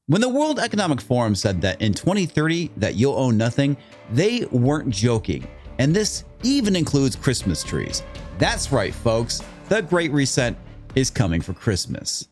When the World Economic Forum said that in 2030 that you'll own nothing, they weren't joking. And this even includes Christmas trees. That's right, folks. The Great Reset is coming for Christmas.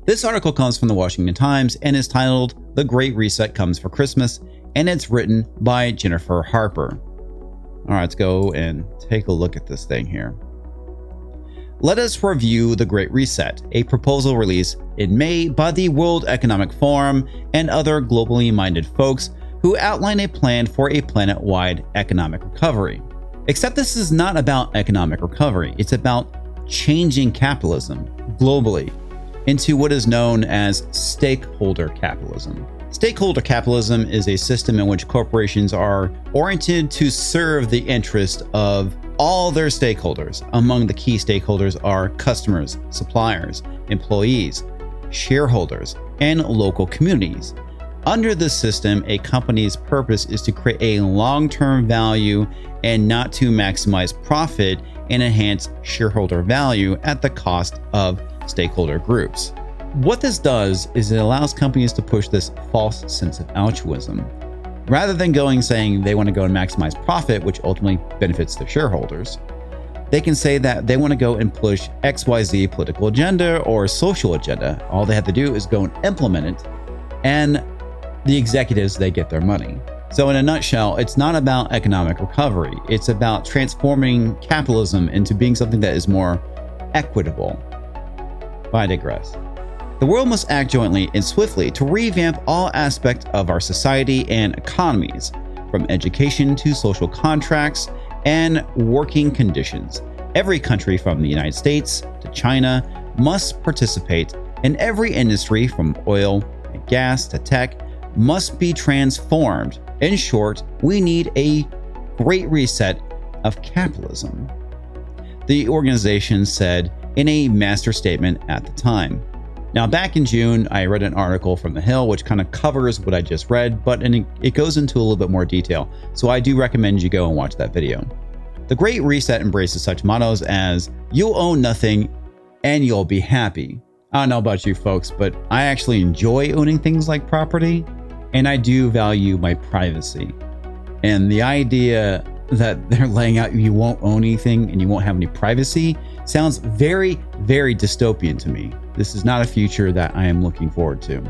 This article comes from the Washington Times and is titled The Great Reset Comes for Christmas, and it's written by Jennifer Harper. All right, let's go and take a look at this thing here. Let us review The Great Reset, a proposal released in May by the World Economic Forum and other globally minded folks who outline a plan for a planet-wide economic recovery. Except this is not about economic recovery, it's about changing capitalism globally into what is known as stakeholder capitalism. Stakeholder capitalism is a system in which corporations are oriented to serve the interest of all their stakeholders. Among the key stakeholders are customers, suppliers, employees, shareholders, and local communities. Under this system, a company's purpose is to create a long-term value and not to maximize profit and enhance shareholder value at the cost of stakeholder groups. What this does is it allows companies to push this false sense of altruism. Rather than saying they want to go and maximize profit, which ultimately benefits their shareholders, they can say that they want to go and push XYZ political agenda or social agenda. All they have to do is go and implement it, and the executives, they get their money. So in a nutshell, it's not about economic recovery. It's about transforming capitalism into being something that is more equitable. I digress. The world must act jointly and swiftly to revamp all aspects of our society and economies, from education to social contracts and working conditions. Every country from the United States to China must participate, and every industry from oil and gas to tech must be transformed. In short, we need a great reset of capitalism, the organization said in a master statement at the time. Now, back in June, I read an article from The Hill, which kind of covers what I just read, but it goes into a little bit more detail. So I do recommend you go and watch that video. The Great Reset embraces such mottos as, you'll own nothing and you'll be happy. I don't know about you folks, but I actually enjoy owning things like property, and I do value my privacy. And the idea that they're laying out you won't own anything and you won't have any privacy sounds very, very dystopian to me. This is not a future that I am looking forward to.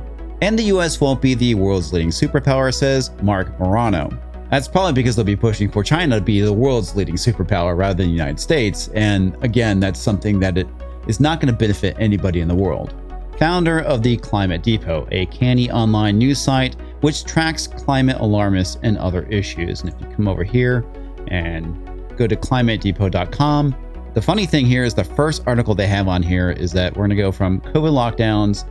And the US won't be the world's leading superpower, says Mark Morano. That's probably because they'll be pushing for China to be the world's leading superpower rather than the United States. And again, that's something that it is not going to benefit anybody in the world. Founder of the Climate Depot, a canny online news site which tracks climate alarmists and other issues. And if you come over here and go to climatedepot.com, the funny thing here is the first article they have on here is that we're going to go from COVID lockdowns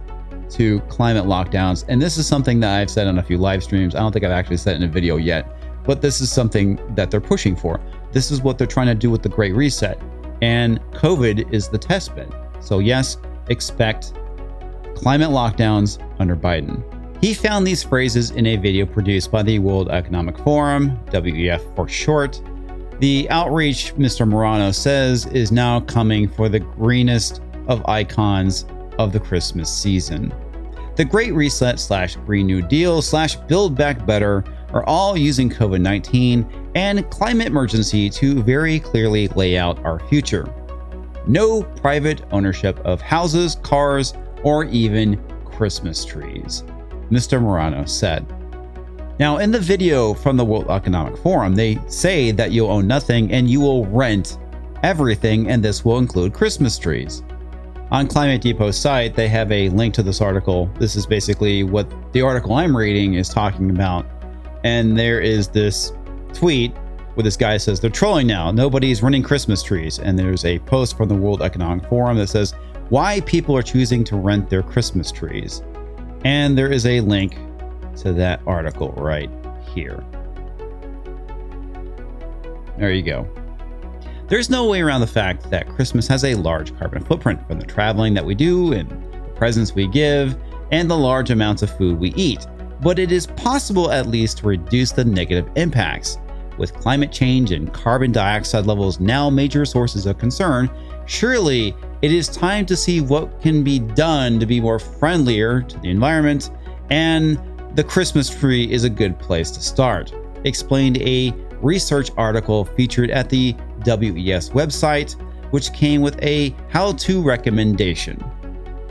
to climate lockdowns. And this is something that I've said on a few live streams. I don't think I've actually said it in a video yet, but this is something that they're pushing for. This is what they're trying to do with the Great Reset. And COVID is the test bed. So yes, expect climate lockdowns under Biden. He found these phrases in a video produced by the World Economic Forum, WEF for short. The outreach, Mr. Morano says, is now coming for the greenest of icons of the Christmas season. The Great Reset / Green New Deal / Build Back Better are all using COVID-19 and climate emergency to very clearly lay out our future. No private ownership of houses, cars, or even Christmas trees, Mr. Morano said. Now, in the video from the World Economic Forum, they say that you'll own nothing and you will rent everything, and this will include Christmas trees. On Climate Depot's site, they have a link to this article. This is basically what the article I'm reading is talking about. And there is this tweet where this guy says, they're trolling now. Nobody's renting Christmas trees. And there's a post from the World Economic Forum that says why people are choosing to rent their Christmas trees. And there is a link to that article right here. There you go. There's no way around the fact that Christmas has a large carbon footprint from the traveling that we do and the presents we give and the large amounts of food we eat, but it is possible at least to reduce the negative impacts. With climate change and carbon dioxide levels now major sources of concern, surely it is time to see what can be done to be more friendlier to the environment, and the Christmas tree is a good place to start, explained a research article featured at the WES website, which came with a how-to recommendation.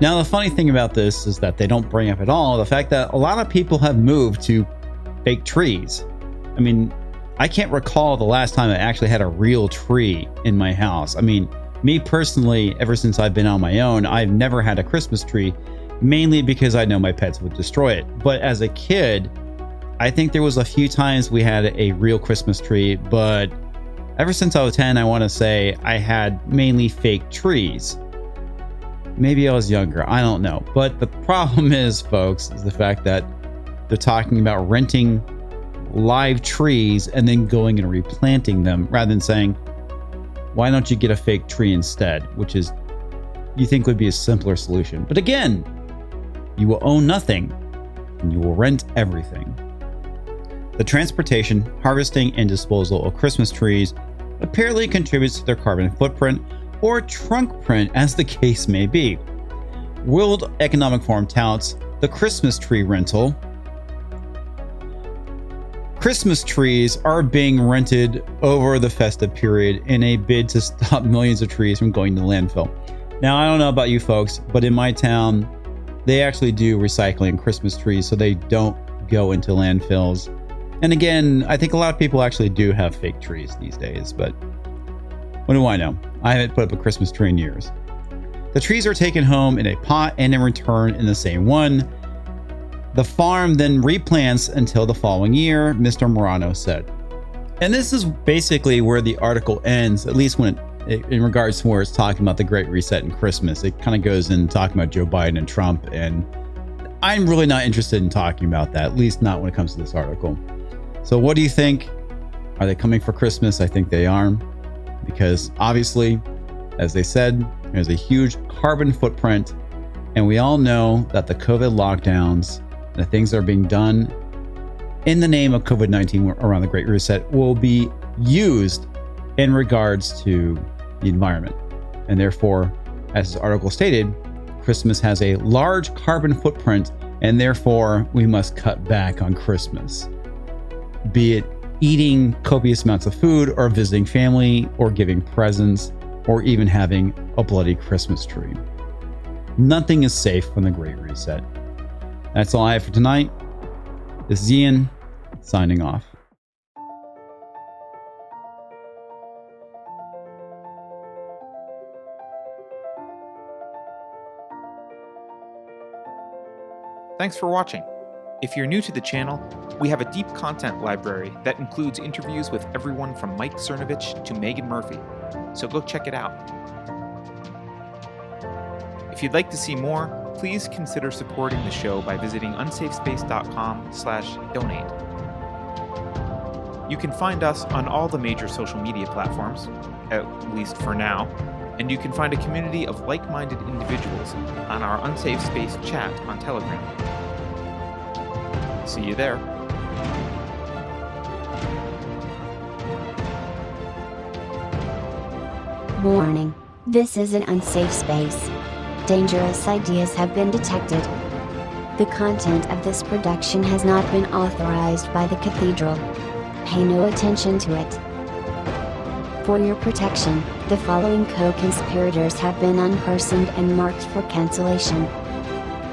Now, the funny thing about this is that they don't bring up at all the fact that a lot of people have moved to fake trees. I mean, I can't recall the last time I actually had a real tree in my house. I mean, me personally, ever since I've been on my own, I've never had a Christmas tree, mainly because I know my pets would destroy it. But as a kid, I think there was a few times we had a real Christmas tree, but ever since I was 10, I want to say I had mainly fake trees. Maybe I was younger, I don't know. But the problem is, folks, is the fact that they're talking about renting live trees and then going and replanting them rather than saying, why don't you get a fake tree instead, which is, you think would be a simpler solution. But again, you will own nothing and you will rent everything. The transportation, harvesting, and disposal of Christmas trees apparently contributes to their carbon footprint or trunk print, as the case may be. World Economic Forum touts the Christmas tree rental. Christmas trees are being rented over the festive period in a bid to stop millions of trees from going to landfill. Now, I don't know about you folks, but in my town, they actually do recycling Christmas trees so they don't go into landfills. And again, I think a lot of people actually do have fake trees these days, but what do I know? I haven't put up a Christmas tree in years. The trees are taken home in a pot and in return in the same one. The farm then replants until the following year, Mr. Morano said. And this is basically where the article ends, at least when in regards to where it's talking about the Great Reset and Christmas. It kind of goes in talking about Joe Biden and Trump, and I'm really not interested in talking about that, at least not when it comes to this article. So what do you think? Are they coming for Christmas? I think they are, because obviously, as they said, there's a huge carbon footprint, and we all know that the COVID lockdowns, the things that are being done in the name of COVID-19 around the Great Reset will be used in regards to the environment. And therefore, as this article stated, Christmas has a large carbon footprint, and therefore we must cut back on Christmas. Be it eating copious amounts of food, or visiting family, or giving presents, or even having a bloody Christmas tree. Nothing is safe from the Great Reset. That's all I have for tonight. This is Ian, signing off. Thanks for watching. If you're new to the channel, we have a deep content library that includes interviews with everyone from Mike Cernovich to Megan Murphy, so go check it out. If you'd like to see more, please consider supporting the show by visiting unsafespace.com/donate. You can find us on all the major social media platforms, at least for now, and you can find a community of like-minded individuals on our Unsafe Space chat on Telegram. See you there. Warning. This is an unsafe space. Dangerous ideas have been detected. The content of this production has not been authorized by the Cathedral. Pay no attention to it. For your protection, the following co-conspirators have been unpersoned and marked for cancellation.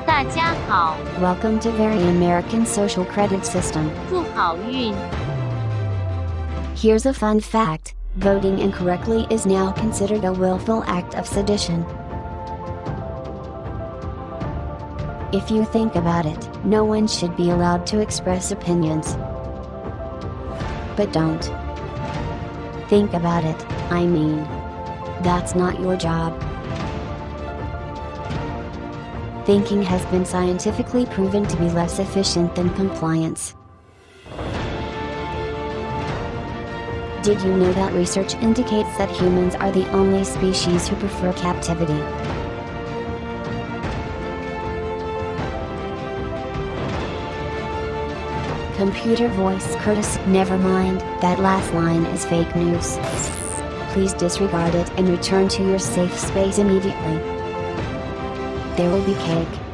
大家好， Welcome to Very American Social Credit System. 祝好运。 Here's a fun fact. Voting incorrectly is now considered a willful act of sedition. If you think about it, no one should be allowed to express opinions. But don't. Think about it, I mean. That's not your job. Thinking has been scientifically proven to be less efficient than compliance. Did you know that research indicates that humans are the only species who prefer captivity? Computer voice courtesy. Never mind, that last line is fake news. Please disregard it and return to your safe space immediately. There will be cake.